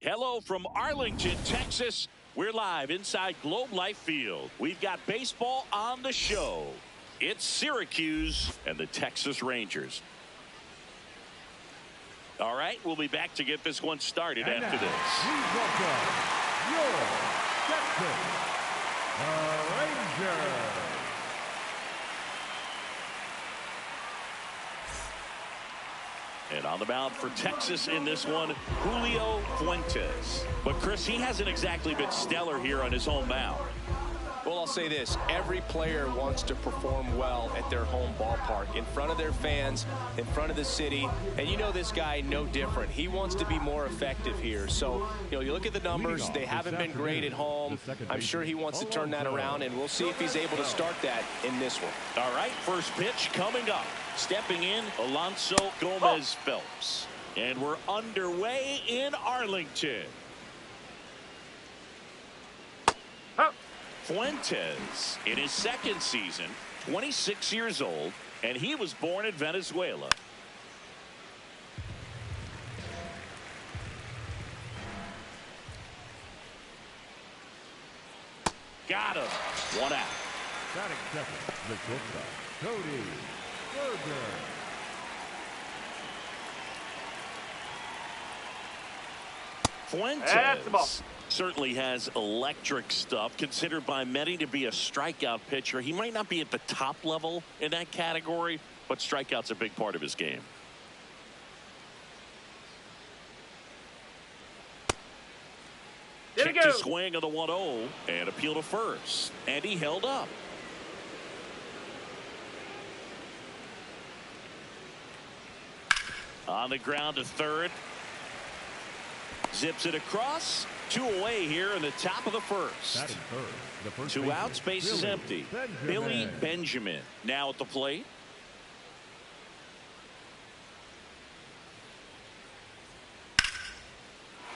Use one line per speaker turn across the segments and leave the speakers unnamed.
Hello from Arlington, Texas. We're live inside Globe Life Field. We've got baseball on the show. It's Syracuse and the Texas Rangers. All right, we'll be back to get this one started
and
after this.
Please welcome your Texas Rangers.
And on the mound for Texas in this one, Julio Fuentes. But Chris, he hasn't exactly been stellar here on his home mound.
Well, I'll say this. Every player wants to perform well at their home ballpark, in front of their fans, in front of the city. And you know this guy no different. He wants to be more effective here. So, you look at the numbers. They haven't been great at home. I'm sure he wants to turn that around, and we'll see if he's able to start that in this one.
All right, first pitch coming up. Stepping in, Alonso Gomez Phelps. And we're underway in Arlington. Fuentes in his second season, 26 years old, and he was born in Venezuela. Got him. One out.
Batting second, the shortstop, Cody Berger.
Fuentes certainly has electric stuff, considered by many to be a strikeout pitcher. He might not be at the top level in that category, but strikeout's a big part of his game. Check the swing of the 1-0 and appeal to first, and he held up. On the ground to third. Zips it across. 2 away here in the top of the first. Two outs, base is empty. Billy Benjamin now at the plate.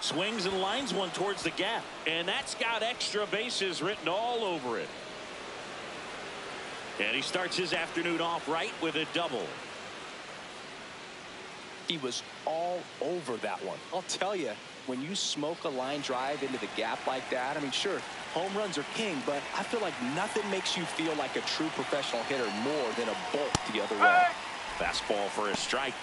Swings and lines one towards the gap, and that's got extra bases written all over it. And he starts his afternoon off right with a double.
He was all over that one. I'll tell you, when you smoke a line drive into the gap like that, I mean, sure, home runs are king, but I feel like nothing makes you feel like a true professional hitter more than a bolt the other way.
Fastball for a strike.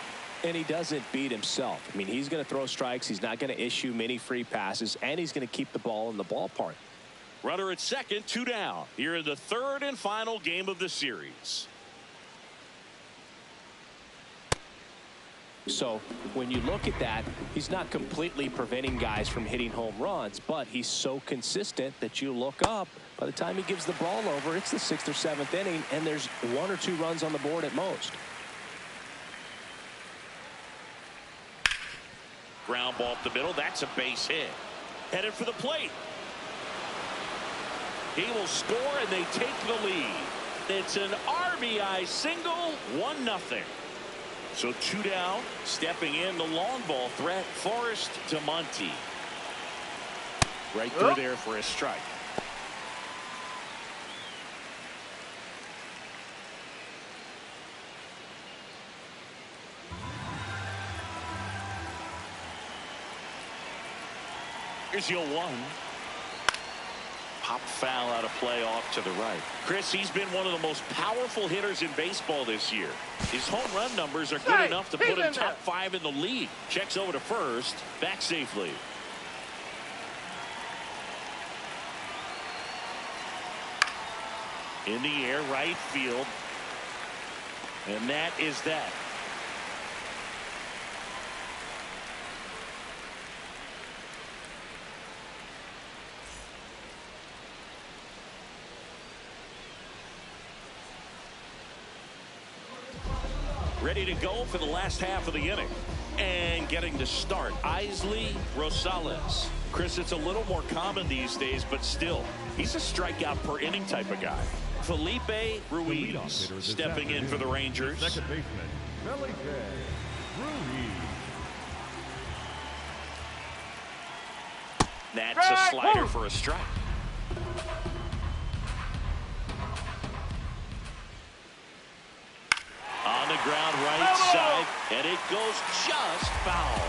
And he doesn't beat himself. I mean, he's going to throw strikes. He's not going to issue many free passes, and he's going to keep the ball in the ballpark.
Runner at second, 2 down. Here in the third and final game of the series.
So when you look at that, he's not completely preventing guys from hitting home runs, but he's so consistent that you look up. By the time he gives the ball over, it's the 6th or 7th inning, and there's 1 or 2 runs on the board at most.
Ground ball up the middle. That's a base hit. Headed for the plate. He will score, and they take the lead. It's an RBI single, 1-0. So 2 down. Stepping in, the long ball threat, Forrest DeMonte. Right through there for a strike. Here's your 1. Pop foul out of play off to the right. Chris, he's been one of the most powerful hitters in baseball this year. His home run numbers are good enough to put him top 5 in the league. Checks over to first, back safely. In the air, right field. And that is that. Ready to go for the last half of the inning. And getting to start, Isley Rosales. Chris, it's a little more common these days, but still, he's a strikeout per inning type of guy. Felipe Ruiz stepping in for the Rangers.
Second baseman, Felipe Ruiz.
That's a slider for a strike. On the ground, right side, and it goes just foul.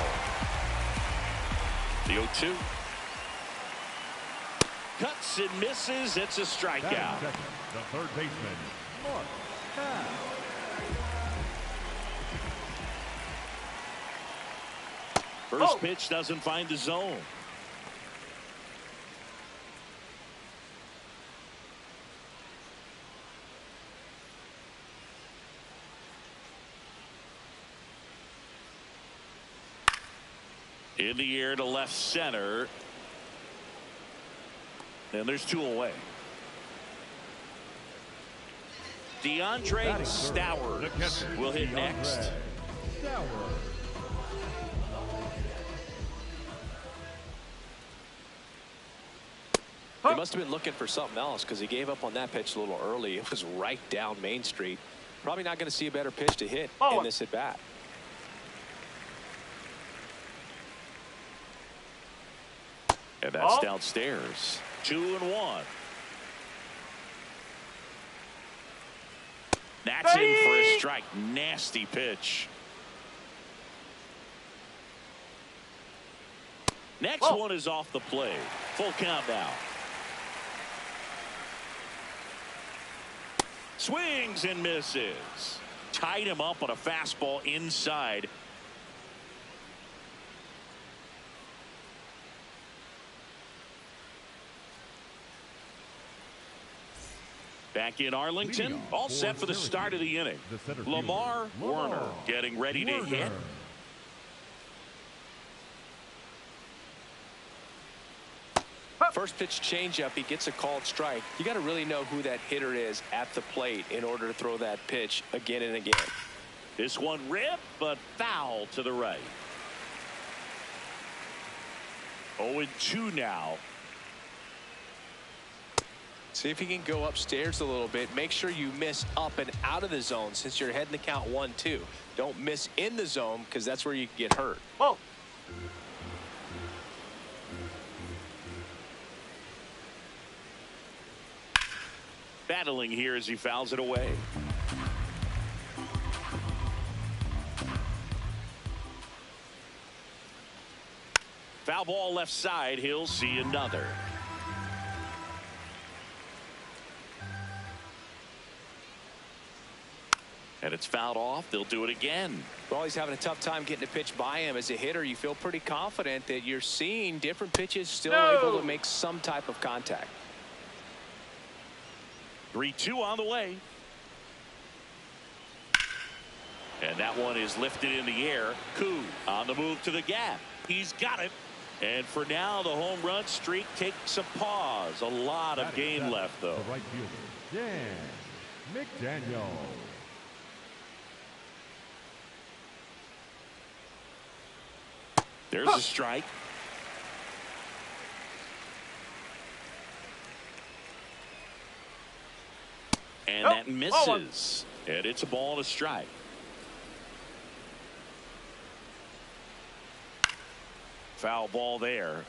The 0-2. Cuts and misses. It's a strikeout.
Second, the third baseman, Mark Pass.
First pitch doesn't find the zone. In the air to left center. And there's 2 away. DeAndre Stowers will hit next.
He must have been looking for something else because he gave up on that pitch a little early. It was right down Main Street. Probably not going to see a better pitch to hit in this at bat.
And that's downstairs. 2-1. That's in for a strike. Nasty pitch. Next one is off the plate. Full count now. Swings and misses. Tied him up on a fastball inside. Back in Arlington, all set for the start of the inning. Lamar Werner getting ready to hit.
First pitch changeup, he gets a called strike. You got to really know who that hitter is at the plate in order to throw that pitch again and again.
This one ripped, but foul to the right. 0-2 now.
See if he can go upstairs a little bit. Make sure you miss up and out of the zone since you're heading the count 1-2. Don't miss in the zone because that's where you get hurt.
Battling here as he fouls it away. Foul ball left side. He'll see another. And it's fouled off. They'll do it again.
Well, he's having a tough time getting a pitch by him. As a hitter, you feel pretty confident that you're seeing different pitches still able to make some type of contact.
3-2 on the way. And that one is lifted in the air. Koo on the move to the gap. He's got it. And for now, the home run streak takes a pause. A lot of game left, though.
The right fielder, Dan McDaniel.
There's a strike. And that misses. And it's a ball and a strike. Foul ball there.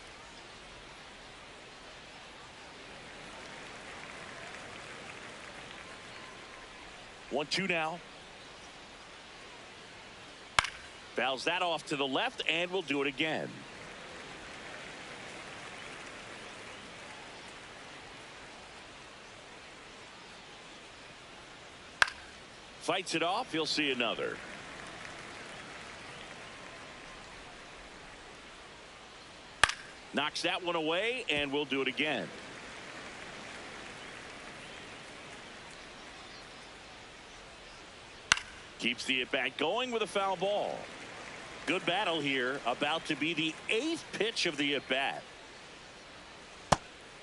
One, two now. Fouls that off to the left, and we'll do it again. Fights it off. He'll see another. Knocks that one away, and we'll do it again. Keeps the at-bat going with a foul ball. Good battle here. About to be the 8th pitch of the at-bat.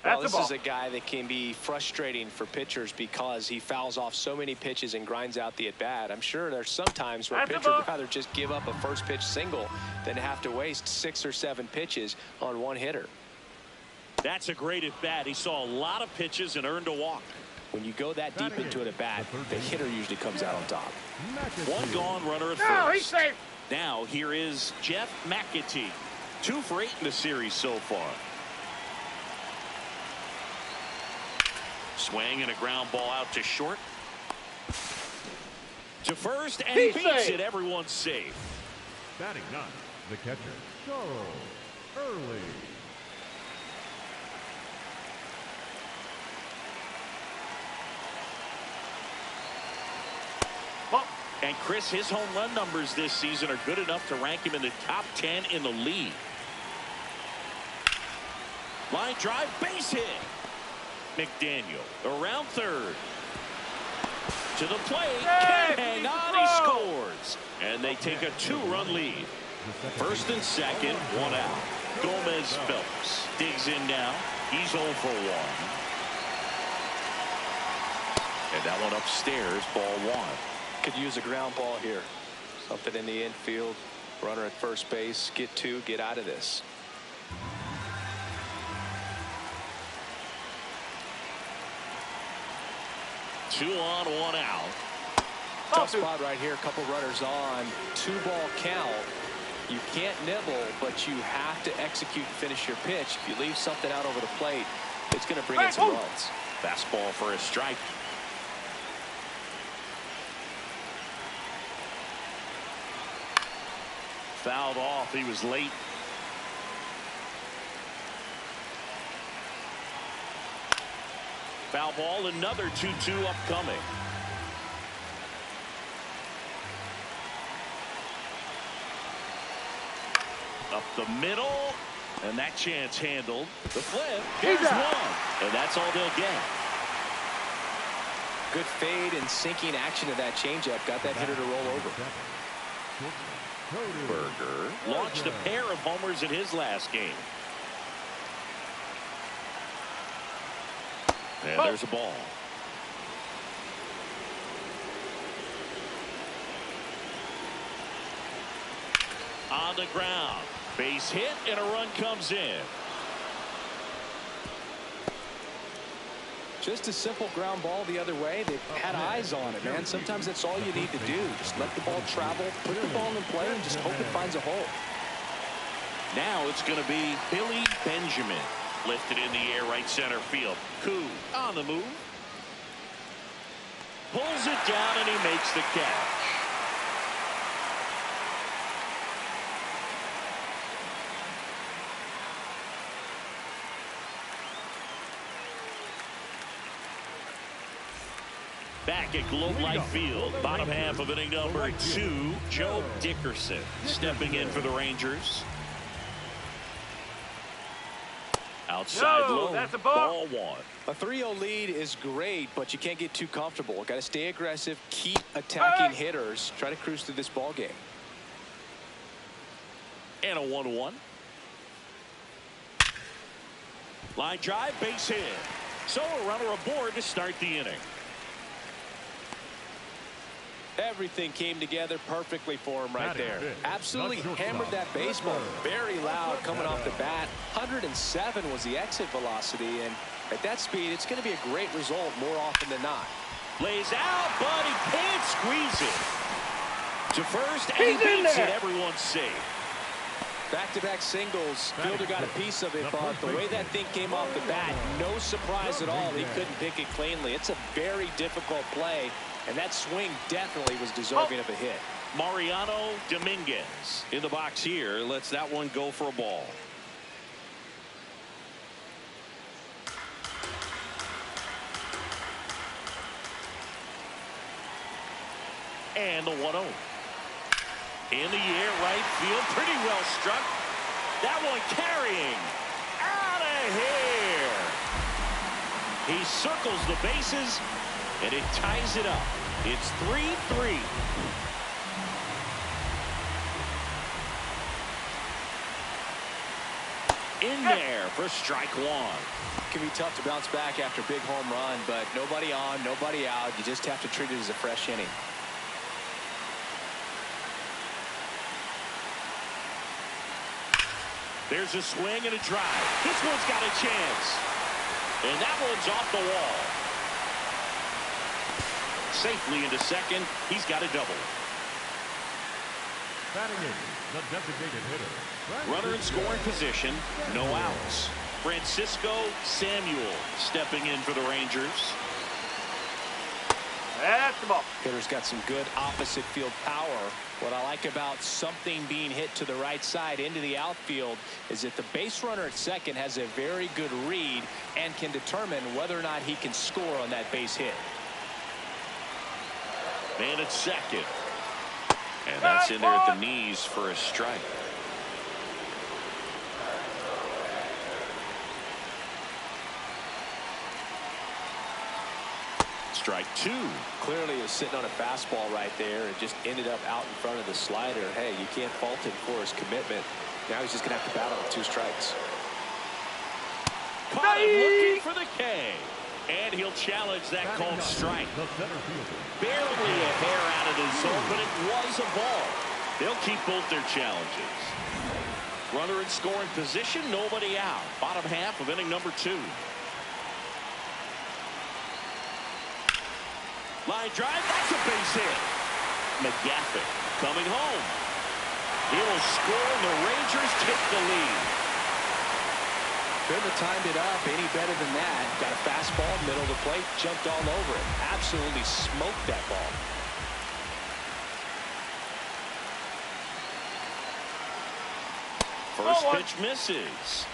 Well, this is a guy that can be frustrating for pitchers because he fouls off so many pitches and grinds out the at-bat. I'm sure there's some times where pitchers would rather just give up a first pitch single than have to waste 6 or 7 pitches on one hitter.
That's a great at-bat. He saw a lot of pitches and earned a walk.
When you go that deep into an at-bat, the hitter usually comes out on top.
One gone, runner at first.
No, he's safe.
Now here is Jeff McAtee. 2 for 8 in the series so far. Swing and a ground ball out to short. To first, and he beats it. Everyone's safe.
Batting 9, the catcher, Charles early.
And Chris, his home run numbers this season are good enough to rank him in the top 10 in the league. Line drive, base hit. McDaniel around third. To the plate, can't hang on, he scores. And they take a 2-run lead. First and second, 1 out. Gomez Phelps digs in now. He's 0 for 1. And that one upstairs, ball 1.
Could use a ground ball here. Something in the infield. Runner at first base. Get 2. Get out of this.
Two on, 1 out.
Tough spot right here. A couple runners on. 2-ball count. You can't nibble, but you have to execute and finish your pitch. If you leave something out over the plate, it's going to bring in some runs.
Fastball for a strike. Fouled off. He was late. Foul ball, another 2-2 upcoming. Up the middle, and that chance handled. The flip, here's 1, and that's all they'll get.
Good fade and sinking action to that changeup. Got that hitter to roll over.
Berger launched a pair of homers in his last game. And there's a ball. On the ground. Base hit and a run comes in.
Just a simple ground ball the other way. They've had eyes on it, man. Sometimes that's all you need to do. Just let the ball travel, put the ball in play, and just hope it finds a hole.
Now it's going to be Billy Benjamin. Lifted in the air, right center field. Koo on the move. Pulls it down, and he makes the catch. Back at Globe Life Field, bottom half of inning number 2, Joe Dickerson stepping in for the Rangers. Outside low, that's a ball 1.
A 3-0 lead is great, but you can't get too comfortable. Got to stay aggressive, keep attacking hitters, try to cruise through this ball game.
And a 1-1. Line drive, base hit. So a runner aboard to start the inning.
Everything came together perfectly for him right there. Absolutely hammered that baseball. Very loud coming off the bat. 107 was the exit velocity, and at that speed, it's going to be a great result more often than not.
Lays out, but he can't squeeze it. To first, and he beats it. Everyone's safe.
Back-to-back singles. Fielder got a piece of it, but the way that thing came off the bat, no surprise at all. He couldn't pick it cleanly. It's a very difficult play, and that swing definitely was deserving of a hit.
Mariano Dominguez in the box here. Lets that one go for a ball. And the 1-0. In the air, right field, pretty well struck. That one carrying out of here. He circles the bases, and it ties it up. It's 3-3. In there for strike 1.
It can be tough to bounce back after a big home run, but nobody on, nobody out. You just have to treat it as a fresh inning.
There's a swing and a drive. This one's got a chance. And that one's off the wall. Safely into second. He's got a double.
Batting in, the designated hitter.
Runner in scoring position. No outs. Francisco Samuel stepping in for the Rangers.
That's the ball.
Hitter's got some good opposite field power. What I like about something being hit to the right side into the outfield is that the base runner at second has a very good read and can determine whether or not he can score on that base hit.
Man at second. And that's in there at the knees for a strike. Strike two.
Clearly he was sitting on a fastball right there and just ended up out in front of the slider. Hey, you can't fault him for his commitment. Now he's just going to have to battle with 2 strikes.
Caught him looking for the K. And he'll challenge that called strike. Barely a hair out of the zone, but it was a ball. They'll keep both their challenges. Runner in scoring position, nobody out. Bottom half of inning number 2. Line drive, that's a base hit. McGaffin coming home. He will score, and the Rangers take the lead.
Couldn't have timed it up any better than that. Got a fastball, middle of the plate, jumped all over it. Absolutely smoked that ball.
First pitch misses.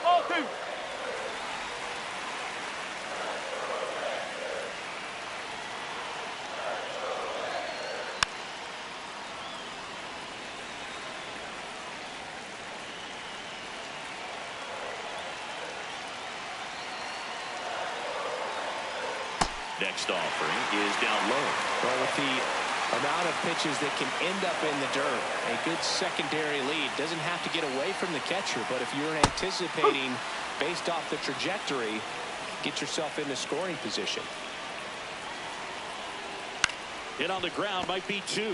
Ball 2.
Next offering is down low.
Well, with the amount of pitches that can end up in the dirt, a good secondary lead doesn't have to get away from the catcher, but if you're anticipating based off the trajectory, get yourself into scoring position.
Hit on the ground might be 2.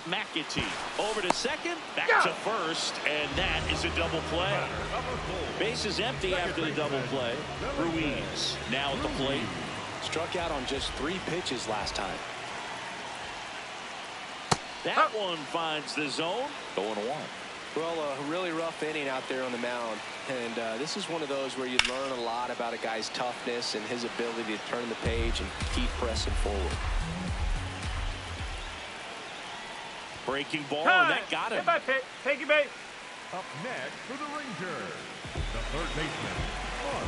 McAtee over to second, back to first, and that is a double play. Base is empty after the double play. Ruiz now at the plate.
Struck out on just 3 pitches last time.
That one finds the zone. 0-1.
Well, a really rough inning out there on the mound, and this is one of those where you learn a lot about a guy's toughness and his ability to turn the page and keep pressing forward.
Breaking ball, and that got him.
Take your base.
Up next for the Rangers, the third baseman, Mark.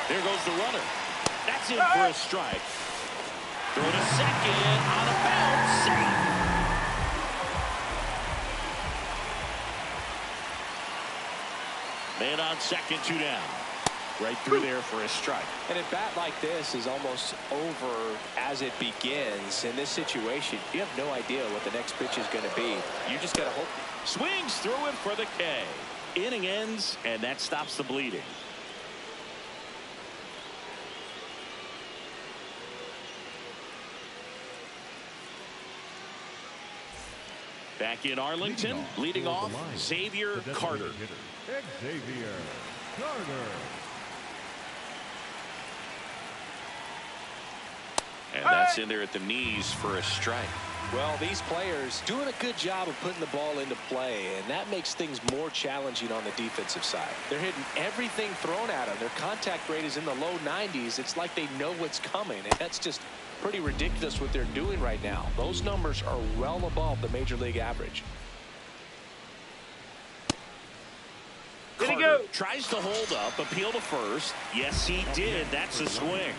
There goes the runner. That's in for a strike. Throw to second, on a bounce, safe. Man on second, 2 down. Right through there for a strike.
And a bat like this is almost over as it begins. In this situation, you have no idea what the next pitch is going to be. You just got to hope.
Swings through it for the K. Inning ends, and that stops the bleeding. Back in Arlington, leading off, Xavier Carter.
Xavier Carter.
And that's in there at the knees for a strike.
Well, these players doing a good job of putting the ball into play, and that makes things more challenging on the defensive side. They're hitting everything thrown at them. Their contact rate is in the low 90s. It's like they know what's coming, and that's just pretty ridiculous what they're doing right now. Those numbers are well above the major league average.
Carter tries to hold up, appeal to first. Yes, he did. That's a swing.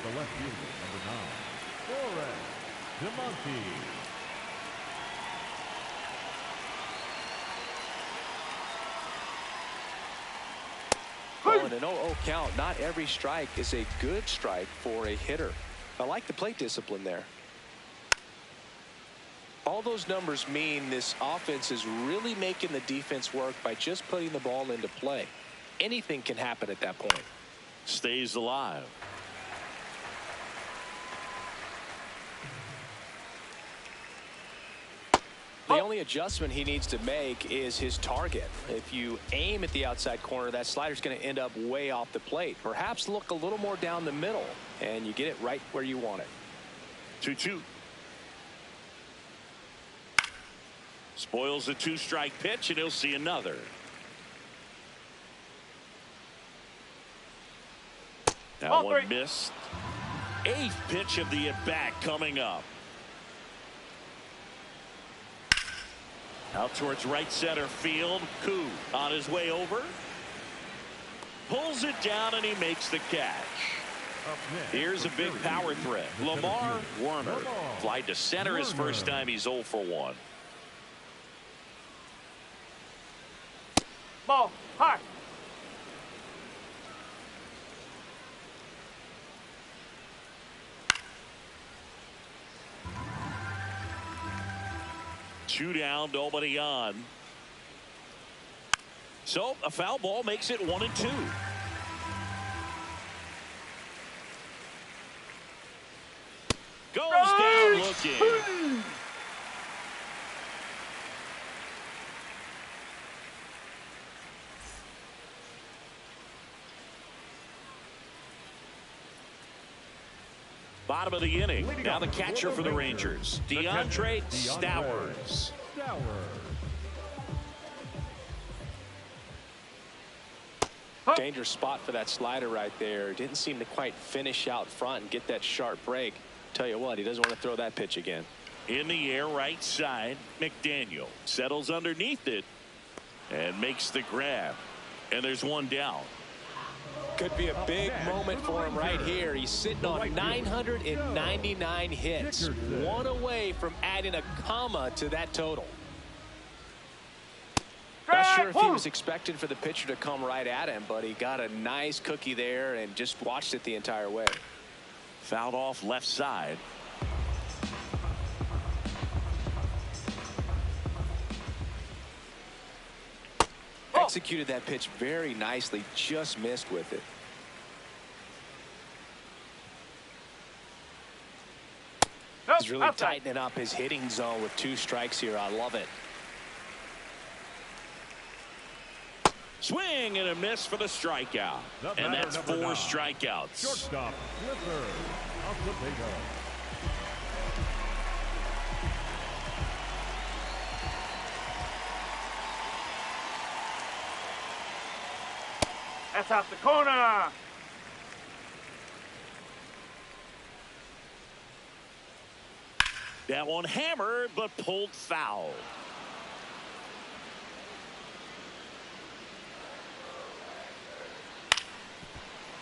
The left fielder, number 9, Torres DeMonte.
Well, in an 0-0 count, not every strike is a good strike for a hitter. I like the plate discipline there. All those numbers mean this offense is really making the defense work by just putting the ball into play. Anything can happen at that point.
Stays alive.
The only adjustment he needs to make is his target. If you aim at the outside corner, that slider's going to end up way off the plate. Perhaps look a little more down the middle, and you get it right where you want it.
2-2. Spoils the 2-strike pitch, and he'll see another. That one missed. 8th pitch of the at-bat coming up. Out towards right center field. Koo on his way over. Pulls it down, and he makes the catch. Here's a big power threat. Lamar Werner. Fly to center his first time. He's 0 for 1.
Ball high.
Two down, nobody on. So a foul ball makes it 1-2. Goes down looking. Bottom of the inning. Now the catcher for the Rangers, DeAndre Stowers.
Dangerous spot for that slider right there. Didn't seem to quite finish out front and get that sharp break. Tell you what, he doesn't want to throw that pitch again.
In the air, right side. McDaniel settles underneath it and makes the grab. And there's one down.
Could be a big moment for him right here. He's sitting on 999 hits. One away from adding a comma to that total. Not sure if he was expecting for the pitcher to come right at him, but he got a nice cookie there and just watched it the entire way.
Fouled off left side.
Executed that pitch very nicely, just missed with it. He's really tightening up his hitting zone with 2 strikes here. I love it.
Swing and a miss for the strikeout. And that's 4 strikeouts.
Shortstop, Clipper, Acevedo.
That's out the corner.
That one hammered, but pulled foul.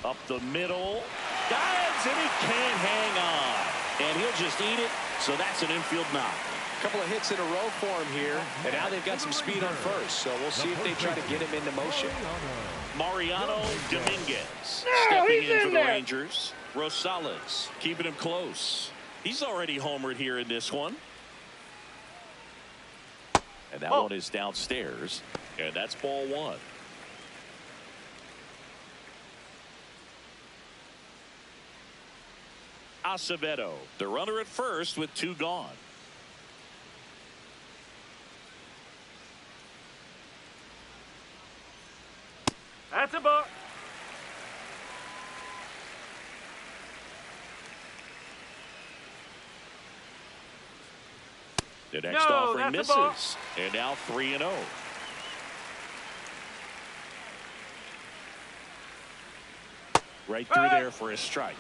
Up the middle. Dives, and he can't hang on. And he'll just eat it, so that's an infield knock.
A couple of hits in a row for him here, and now they've got some speed on first, so we'll see if they try to get him into motion.
Mariano Dominguez stepping in for the Rangers. Rosales keeping him close. He's already homered here in this one. And that one is downstairs. And that's ball 1. Acevedo, the runner at first with 2 gone.
That's a ball.
The next offering misses. And now 3-0. Right through there for a strike.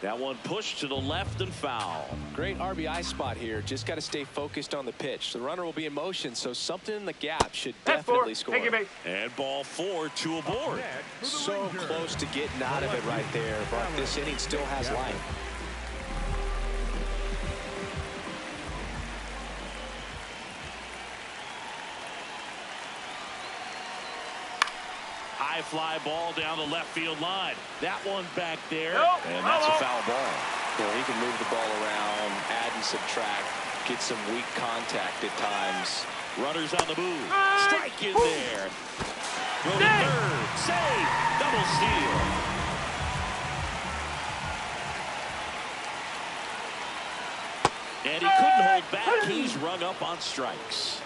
That one pushed to the left and foul.
Great RBI spot here. Just got to stay focused on the pitch. The runner will be in motion, so something in the gap should definitely score.
And ball 4, 2 aboard.
So close to getting out of it right there, but this inning still has life.
High fly ball down the left field line. That one back there. And that's a foul ball.
You know, he can move the ball around, add and subtract, get some weak contact at times.
Runners on the move. Strike in there. Throw to third. Save. Double steal. pulled back. He's rung up on strikes.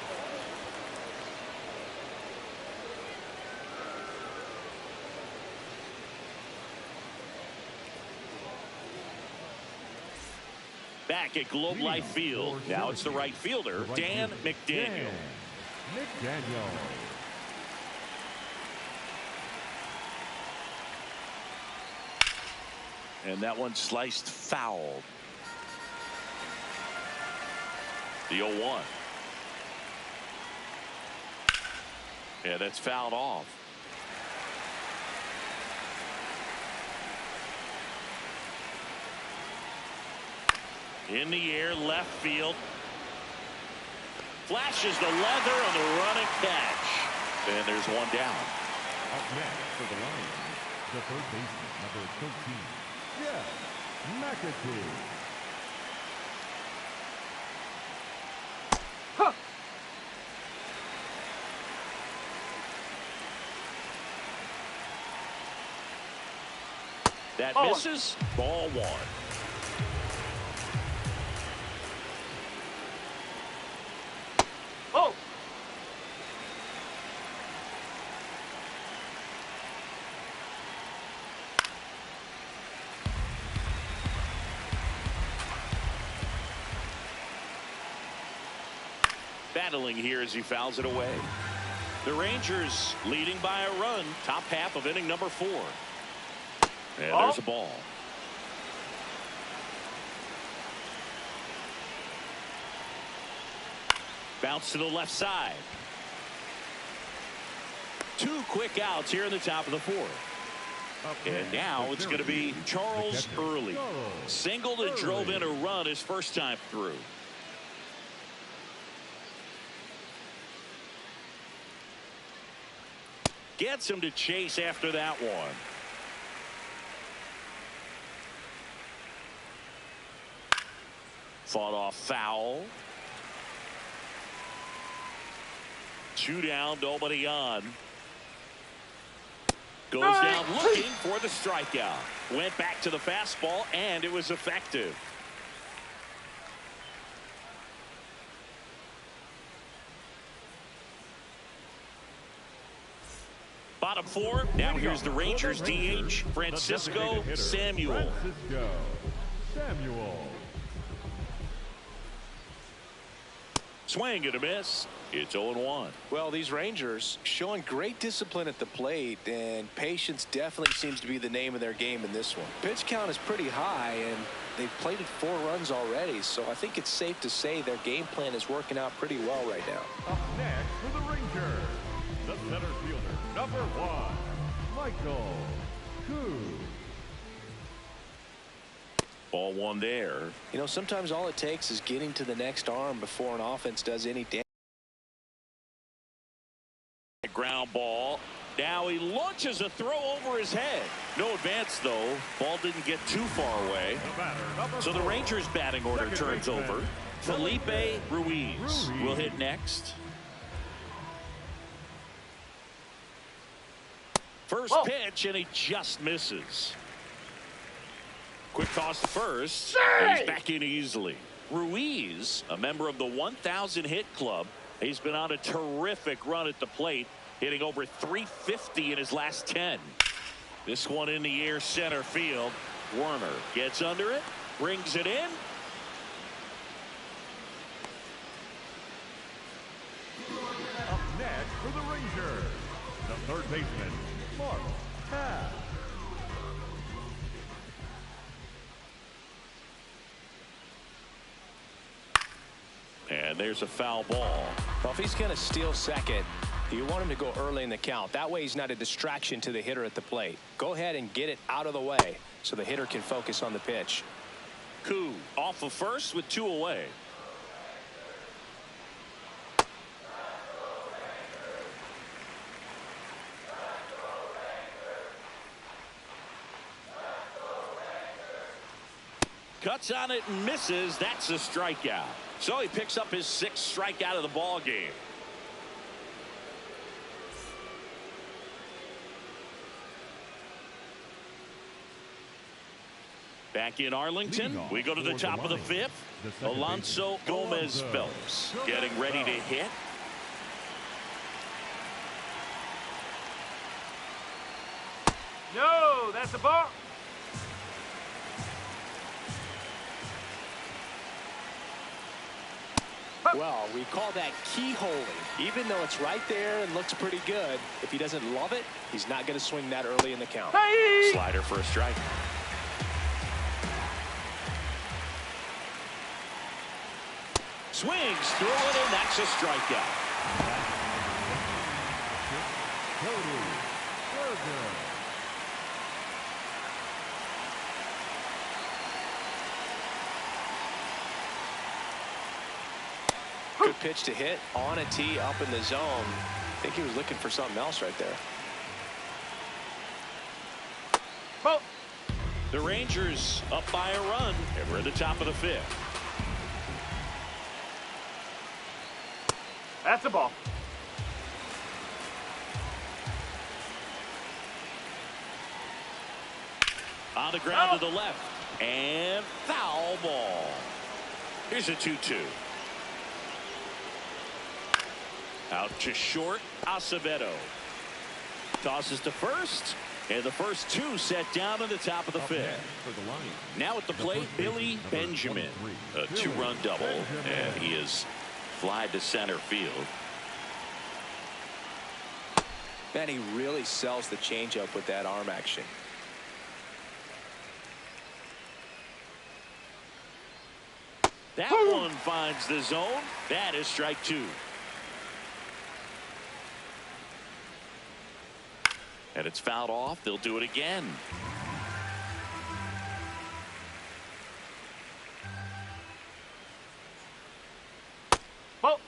Back at Globe Life Field. Now it's the right fielder, Dan McDaniel. And that one sliced foul. The 0-1. Yeah, that's fouled off. In the air, left field. Flashes the leather on the running catch. And there's one down.
Up next for the Lions, the third baseman, number 13, Jeff McAdoo.
That misses. Ball one.
Oh!
Battling here as he fouls it away. The Rangers leading by a run. Top half of inning number 4. And there's a ball. Bounce to the left side. 2 quick outs here in the top of the 4th. And now it's going to be Charles Early. Singled and drove in a run his first time through. Gets him to chase after that one. Fought off foul. 2 down, nobody on. Goes down looking for the strikeout. Went back to the fastball, and it was effective. Bottom 4. Now here's the Rangers DH, Francisco Samuel. Swing and a miss. It's 0-1.
Well, these Rangers showing great discipline at the plate, and patience definitely seems to be the name of their game in this one. Pitch count is pretty high, and they've plated 4 runs already, so I think it's safe to say their game plan is working out pretty well right now.
Up next for the Rangers, the center fielder, number 1, Michael Koo.
Ball 1 there.
You know, sometimes all it takes is getting to the next arm before an offense does any damage.
Ground ball. Now he launches a throw over his head. No advance, though. Ball didn't get too far away. So the Rangers batting order turns over. Felipe Ruiz will hit next. First pitch, and he just misses. Quick toss to first. He's back in easily. Ruiz, a member of the 1,000 hit club. He's been on a terrific run at the plate, hitting over 350 in his last 10. This one in the air, center field. Werner gets under it, brings it in.
Up next for the Rangers, the third baseman, Mark Pass.
And there's a foul ball.
Well, if he's going to steal second, you want him to go early in the count. That way he's not a distraction to the hitter at the plate. Go ahead and get it out of the way so the hitter can focus on the pitch.
Koo off of first with 2 away. Cuts on it and misses. That's a strikeout. So he picks up his 6th strikeout of the ball game. Back in Arlington, we go to the top of the fifth. Alonso Gomez Phelps getting ready to hit.
No, that's a ball.
Well, we call that keyholing. Even though it's right there and looks pretty good, if he doesn't love it, he's not going to swing that early in the count.
Hey!
Slider for a strike. Swings through it, and that's a strikeout.
Good pitch to hit on a tee up in the zone. I think he was looking for something else right there.
Ball.
The Rangers up by a run, and we're at the top of the fifth.
That's a ball.
On the ground to the left, and foul ball. Here's a 2-2. Out to short, Acevedo tosses to first, and the first two set down at the top of the fifth. Now at the plate, Billy Benjamin, a two-run double, and he is fly to center field.
Man, he really sells the changeup with that arm action.
That one finds the zone. That is strike two. And it's fouled off. They'll do it again.
Ball.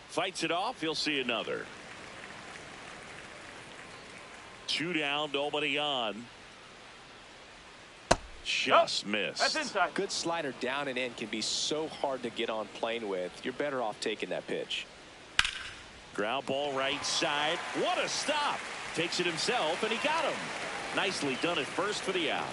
Fights it off. He'll see another. Two down, nobody on. Just missed.
That's inside.
Good slider down and in can be so hard to get on plane with. You're better off taking that pitch.
Ground ball right side. What a stop. Takes it himself, and he got him. Nicely done at first for the out.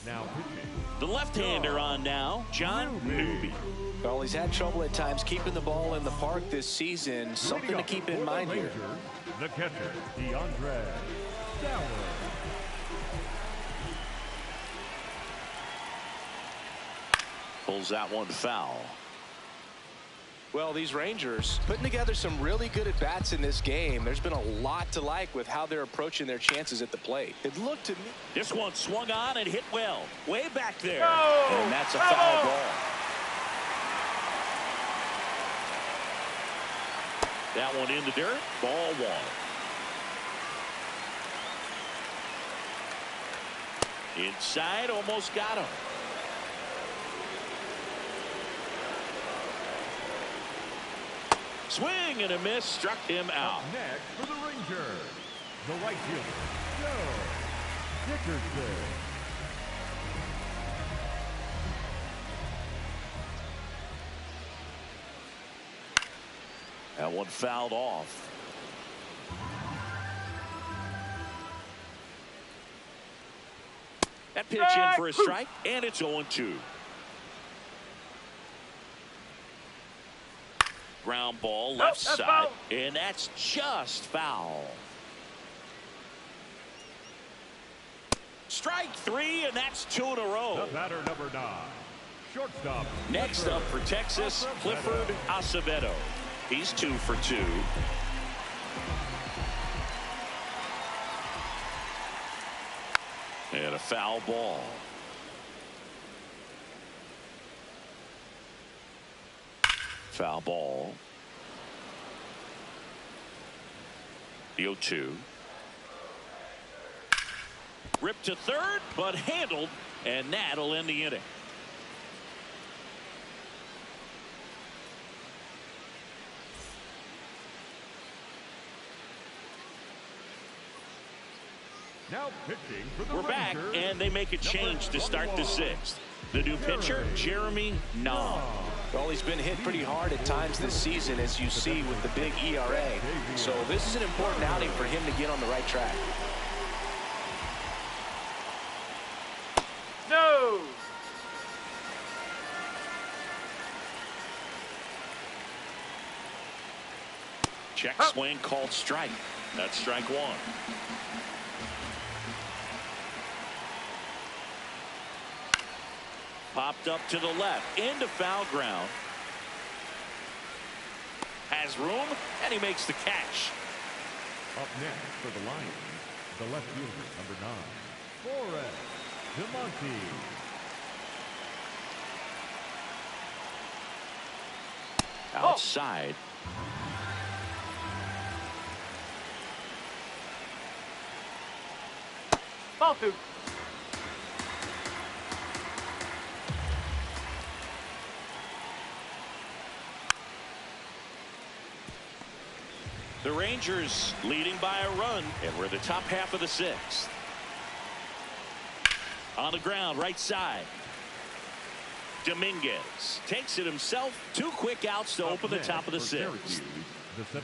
Now pitching.
The left-hander on now, John Newby.
Well, he's had trouble at times keeping the ball in the park this season. Something to keep in mind here.
The catcher, DeAndre Sauer.
Pulls that one foul.
Well, these Rangers putting together some really good at-bats in this game. There's been a lot to like with how they're approaching their chances at the plate. It looked to me.
This one swung on and hit well. Way back there.
No!
And that's a foul ball. That one in the dirt. Ball one. Inside, almost got him. Swing and a miss, struck him out.
Up next for the Rangers, the right fielder, Joe Dickerson.
That one fouled off. That pitch in for a strike, and it's 0-2. Ground ball left side,
foul.
and that's just foul. Strike three, and that's two in a row.
The batter number 9, shortstop.
Next up for Texas, Clifford Acevedo. He's 2 for 2. And a foul ball. Foul ball. The 0-2. Ripped to third, but handled, and that'll end the inning.
Now pitching for the
We're back,
Rangers,
and they make a change to start the sixth. The new pitcher, Jeremy Nom.
Well, he's been hit pretty hard at times this season, as you see with the big ERA. So this is an important outing for him to get on the right track.
No.
Check swing called strike. That's strike one. Popped up to the left into foul ground. Has room, and he makes the catch.
Up next for the Lions, the left fielder, number 9, Forrest Demonte.
Outside.
Ball two.
The Rangers leading by a run, and we're the top half of the sixth. On the ground, right side. Dominguez takes it himself. 2 quick outs to open the top of the sixth.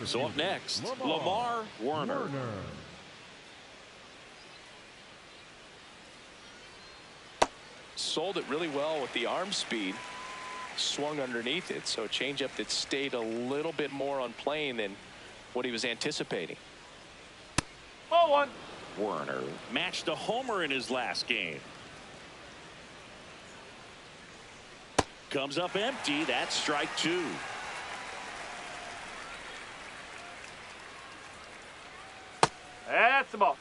So up next, Lamar Werner.
Sold it really well with the arm speed. Swung underneath it, so a changeup that stayed a little bit more on plane than what he was anticipating.
Ball one.
Werner matched a homer in his last game. Comes up empty. That's strike 2.
That's the ball.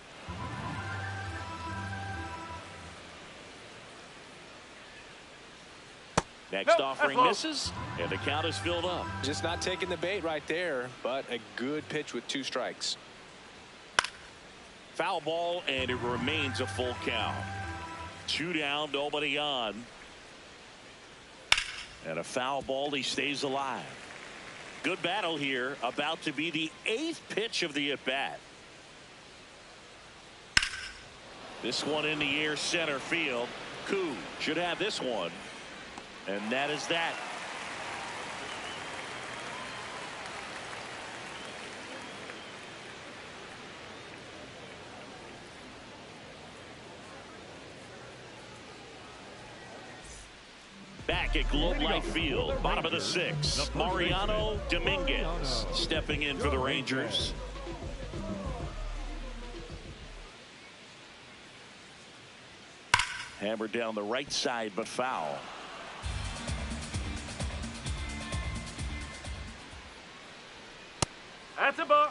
Next
Nope,
offering
that's low.
misses, and the count is filled up.
Just not taking the bait right there, but a good pitch with 2 strikes.
Foul ball, and it remains a full count. 2 down, nobody on. And a foul ball, he stays alive. Good battle here, about to be the 8th pitch of the at-bat. This one in the air, center field. Koo should have this one. And that is that. Back at Globe Life Field, bottom of the 6th, Mariano Dominguez stepping in for the Rangers. Hammered down the right side, but foul.
That's a ball.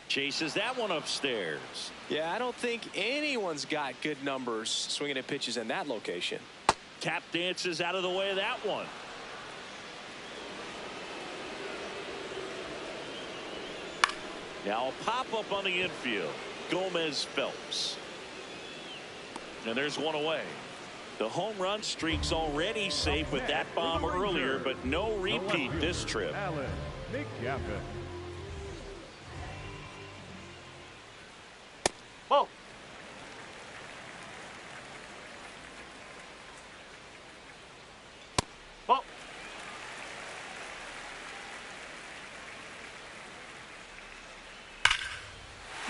Chases that one upstairs.
Yeah, I don't think anyone's got good numbers swinging at pitches in that location.
Tap dances out of the way of that one. Now a pop-up on the infield. Gomez Phelps. And there's one away. The home run streak's already safe with that bomb earlier, but no repeat this trip.
Alan McGaffin.
Ball. Ball.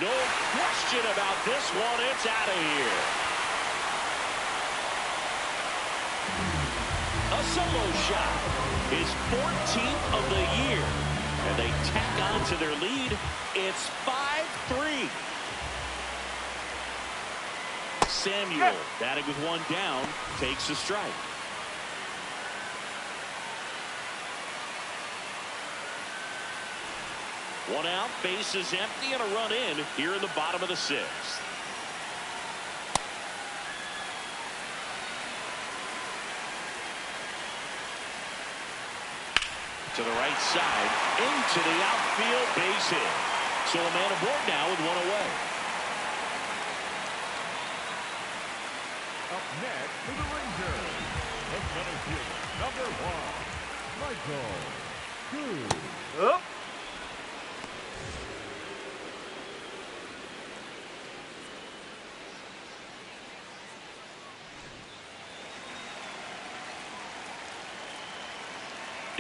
No question about this one. It's out of here. A solo shot. His 14th of the year. And they tack on to their lead. It's 5-3. Samuel, batting with one down, takes a strike. One out, base is empty, and a run in here in the bottom of the 6th. To the right side, into the outfield, base hit. So a man aboard now with one away.
Up next for the Rangers, the center fielder, number 1, Michael Koo.
Up.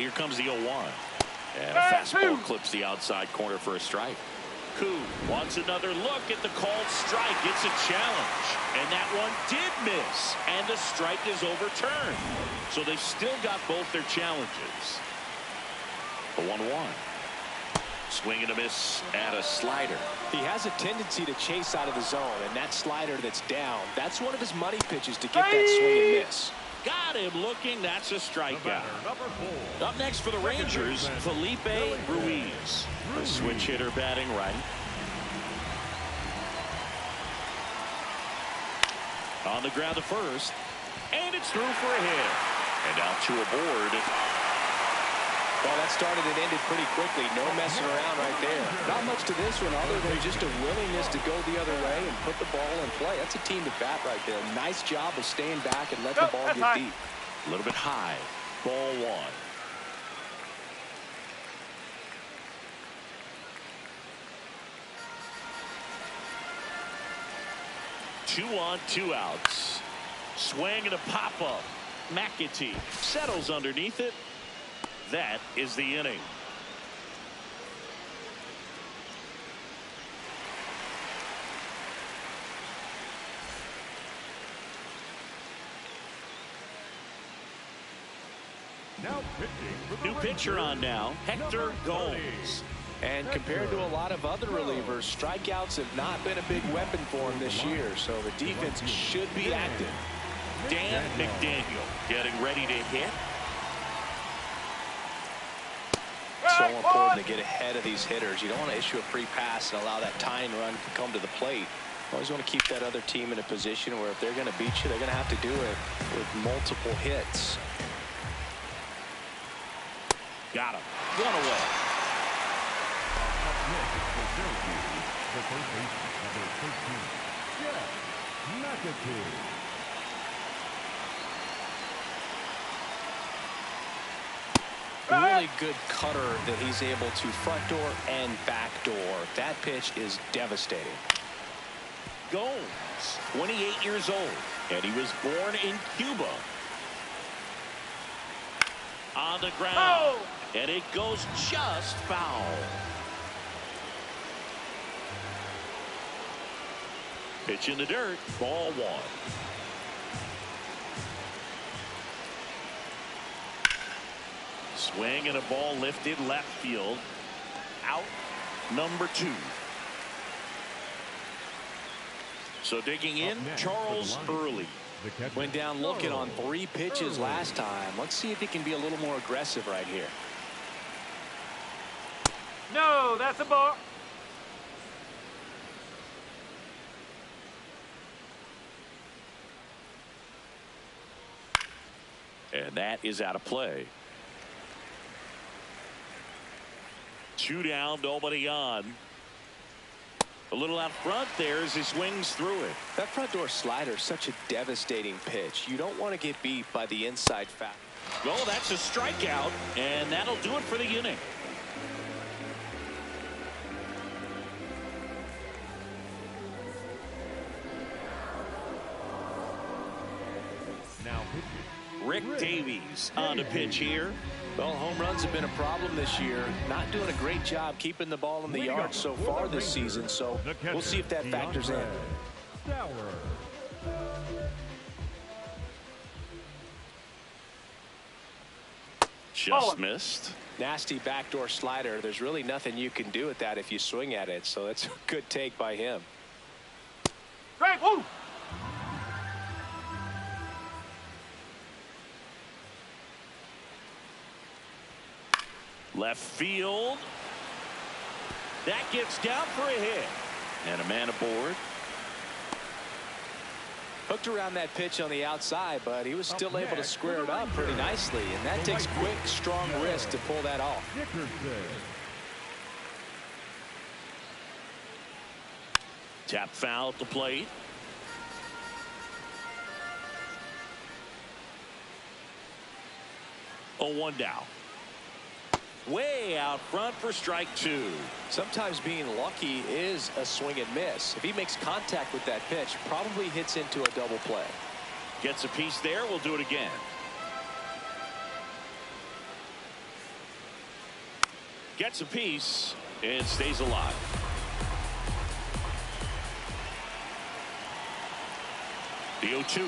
Here comes the 0-1. And a fastball clips the outside corner for a strike. Koo wants another look at the called strike. It's a challenge. And that one did miss. And the strike is overturned. So they still got both their challenges. The 1-1. Swing and a miss at a slider.
He has a tendency to chase out of the zone, and that slider that's down, that's one of his money pitches to get that swing and miss.
Got him looking. That's a strikeout. Up next for the Rangers, Felipe Ruiz. A switch hitter batting right. On the ground to first. And it's through for a hit. And out to a board.
Well, that started and ended pretty quickly. No messing around right there. Not much to this one other than just a willingness to go the other way and put the ball in play. That's a team to bat right there. Nice job of staying back and letting the ball get deep.
A little bit high. Ball 1. 2 on, 2 outs. Swing and a pop-up. McAtee settles underneath it. That is the inning.
Now pitching for the
New pitcher on now, Hector Gomes.
And compared to a lot of other relievers, strikeouts have not been a big weapon for him this year, so the defense should be active.
Dan McDaniel getting ready to hit.
So important to get ahead of these hitters. You don't want to issue a free pass and allow that tying run to come to the plate. You always want to keep that other team in a position where if they're going to beat you, they're going to have to do it with multiple hits.
Got him. 1 away.
Up next for Syracuse, the first baseman, number 13, McAtee.
Really good cutter that he's able to front door and back door. That pitch is devastating.
Gomes, 28 years old, and he was born in Cuba. On the ground, and it goes just foul. Pitch in the dirt, ball 1. Swing and a ball lifted left field. Out number 2. So digging in, Charles Early.
Went down looking on 3 pitches last time. Let's see if he can be a little more aggressive right here.
No, that's a ball.
And that is out of play. 2 down, nobody on. A little out front there as he swings through it.
That front door slider is such a devastating pitch. You don't want to get beat by the inside foul.
Oh, that's a strikeout, and that'll do it for the inning.
Now pitching,
Rick Davies on the pitch here.
Well, home runs have been a problem this year. Not doing a great job keeping the ball in the yard so far this season, so we'll see if that factors in.
Just missed.
Nasty backdoor slider. There's really nothing you can do with that if you swing at it, so that's a good take by him.
Strike, woo!
Left field. That gets down for a hit. And a man aboard.
Hooked around that pitch on the outside, but he was still able to square it up pretty nicely, and that takes quick, strong wrist to pull that off.
Tap foul at the plate. Oh, 1 down. Way out front for strike 2.
Sometimes being lucky is a swing and miss. If he makes contact with that pitch, probably hits into a double play.
Gets a piece there. We'll do it again. Gets a piece and stays alive. The 0-2.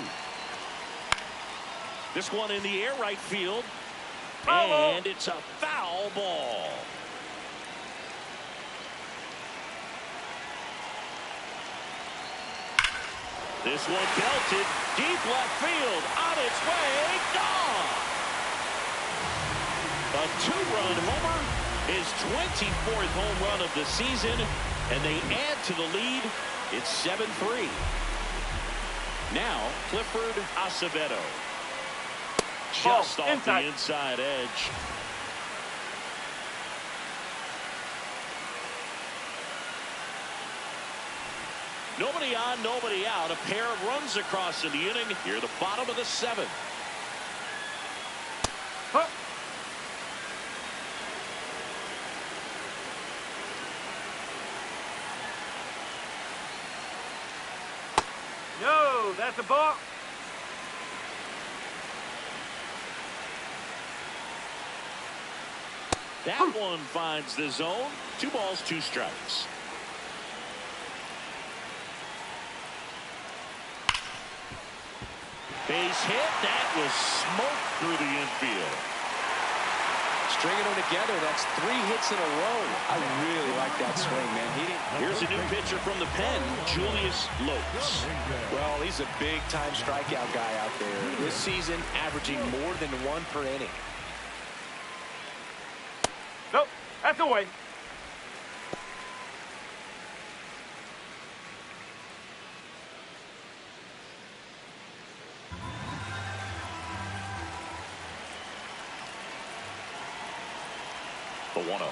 This one in the air right field. And it's a foul ball. This one belted deep left field. On its way. Gone. A 2-run homer. His 24th home run of the season. And they add to the lead. It's 7-3. Now, Clifford Acevedo. Just off the inside edge. Nobody on, nobody out. A pair of runs across in the inning. Here, the bottom of the 7th.
Huh. No, that's a ball.
That one finds the zone. 2 balls, 2 strikes. Base hit. That was smoke through the infield.
Stringing them together, that's 3 hits in a row. I really like that swing, man.
Here's a new pitcher from the pen, Julius Lopes.
Well, he's a big-time strikeout guy out there. This season, averaging more than 1 per inning.
Nope, that's away.
The 1-0.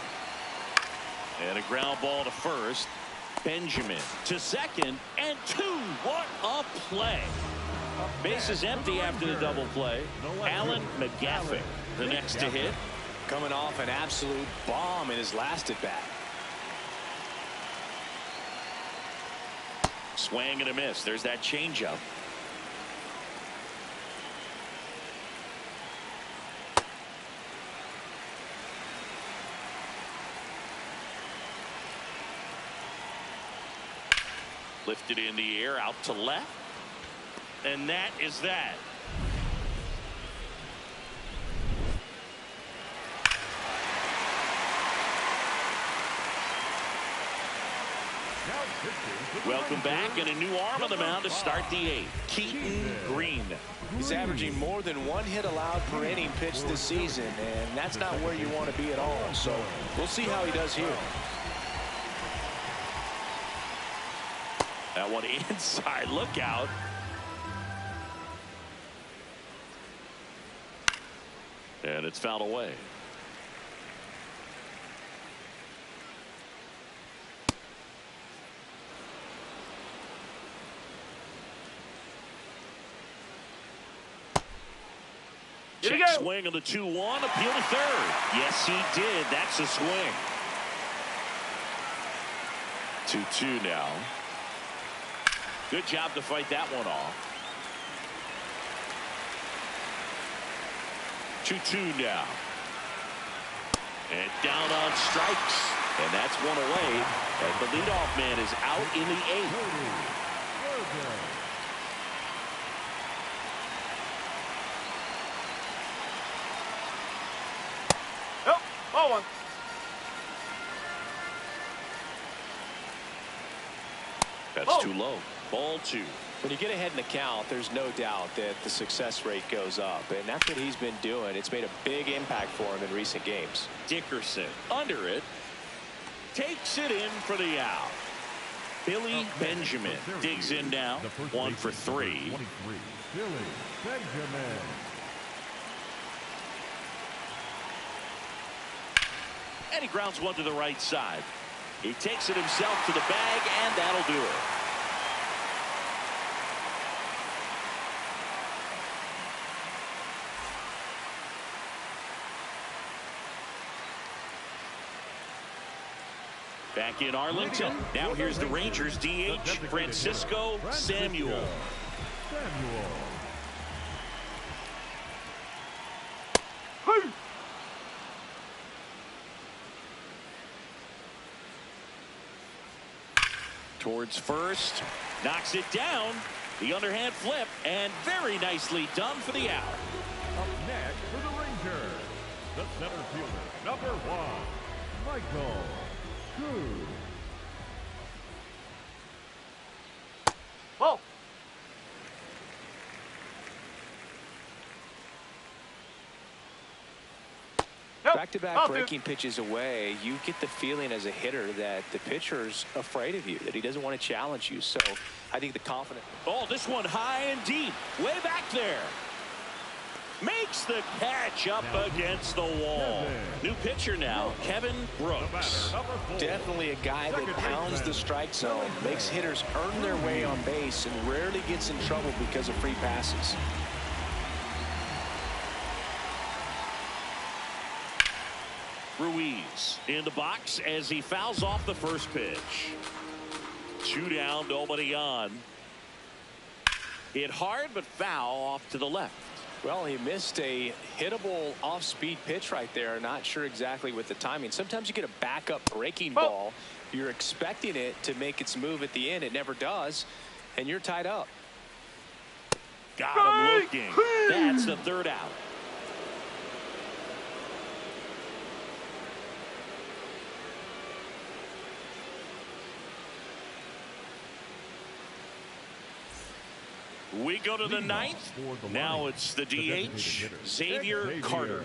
And a ground ball to first. Benjamin to second and 2. What a play. Base is empty after the double play. Alan McGaffin, the next to hit.
Coming off an absolute bomb in his last at bat.
Swing and a miss. There's that changeup. Lifted in the air out to left. And that is that. Welcome back, and a new arm on the mound to start the 8th. Keaton Green.
He's averaging more than 1 hit allowed per inning pitched this season, and that's not where you want to be at all. So we'll see how he does here.
That one inside. Look out. And it's fouled away. Check swing on the 2-1. Appeal to third. Yes, he did. That's a swing. 2-2 now. Good job to fight that one off. 2-2 now. And down on strikes. And that's one away. And the leadoff man is out in the 8th.
Nope, ball 1.
That's too low. Ball 2.
When you get ahead in the count, there's no doubt that the success rate goes up, and that's what he's been doing. It's made a big impact for him in recent games.
Dickerson under it. Takes it in for the out. Billy Benjamin digs in now. 1 for 3.
Billy Benjamin.
And he grounds one to the right side. He takes it himself to the bag, and that'll do it. Back in Arlington. Now here's the Rangers DH, Francisco Samuel. Towards first. Knocks it down. The underhand flip. And very nicely done for the out.
Up next for the Rangers, the center fielder, number 1, Michael Cruz.
Ball. Nope.
Back-to-back breaking pitches away, you get the feeling as a hitter that the pitcher's afraid of you, that he doesn't want to challenge you. So I think the confidence.
Oh, this one high and deep. Way back there. Makes the catch up against the wall. New pitcher now, Kevin Brooks.
Definitely a guy that pounds the strike zone, makes hitters earn their way on base, and rarely gets in trouble because of free passes.
Ruiz in the box as he fouls off the first pitch. 2 down, nobody on. Hit hard, but foul off to the left.
Well, he missed a hittable off-speed pitch right there. Not sure exactly with the timing. Sometimes you get a backup breaking ball. You're expecting it to make its move at the end. It never does, and you're tied up.
Got him looking. That's the 3rd out. We go to the 9th. Now it's the DH, Xavier Carter.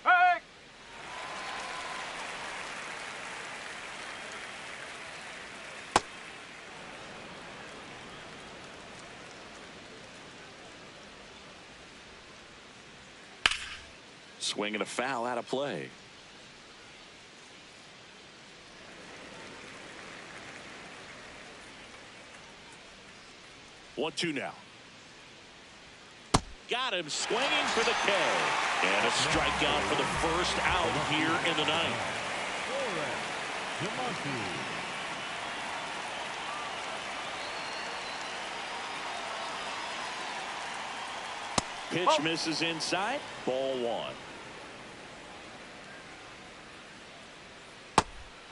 Hey!
Swinging a foul out of play. One, 2 now. Got him swinging for the K. And a strikeout for the first out here in the 9th. Pitch misses inside. Ball 1.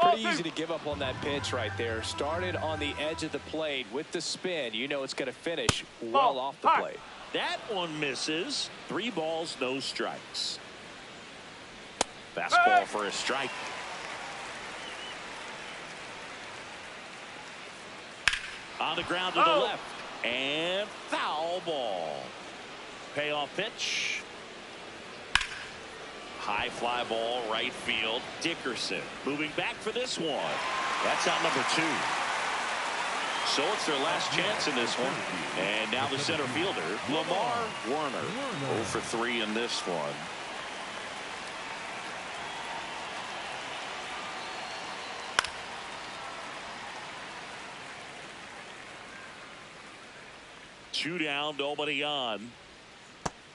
Pretty easy to give up on that pitch right there. Started on the edge of the plate with the spin. You know it's going to finish well off the plate.
That one misses. 3 balls, no strikes. Fastball for a strike. On the ground to the left. And foul ball. Payoff pitch. High fly ball, right field. Dickerson moving back for this one. That's out number 2. So it's their last chance in this one. And now the center fielder, Lamar Warner. 0 for 3 in this one. Two down, nobody on.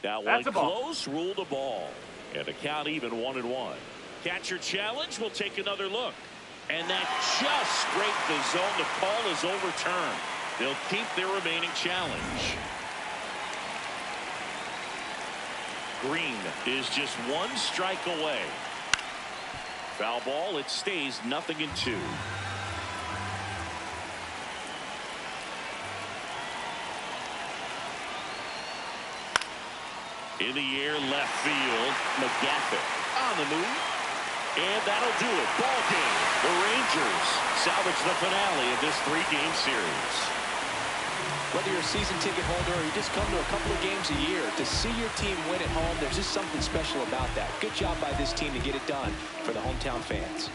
That one close, rule the ball. And the count even 1-1. Catcher challenge. We'll take another look. And that just scraped the zone. The call is overturned. They'll keep their remaining challenge. Green is just 1 strike away. Foul ball. It stays 0-2. In the air, left field. McGaffin on the move. And that'll do it. Ball game. The Rangers salvage the finale of this 3-game series.
Whether you're a season ticket holder or you just come to a couple of games a year, to see your team win at home, there's just something special about that. Good job by this team to get it done for the hometown fans.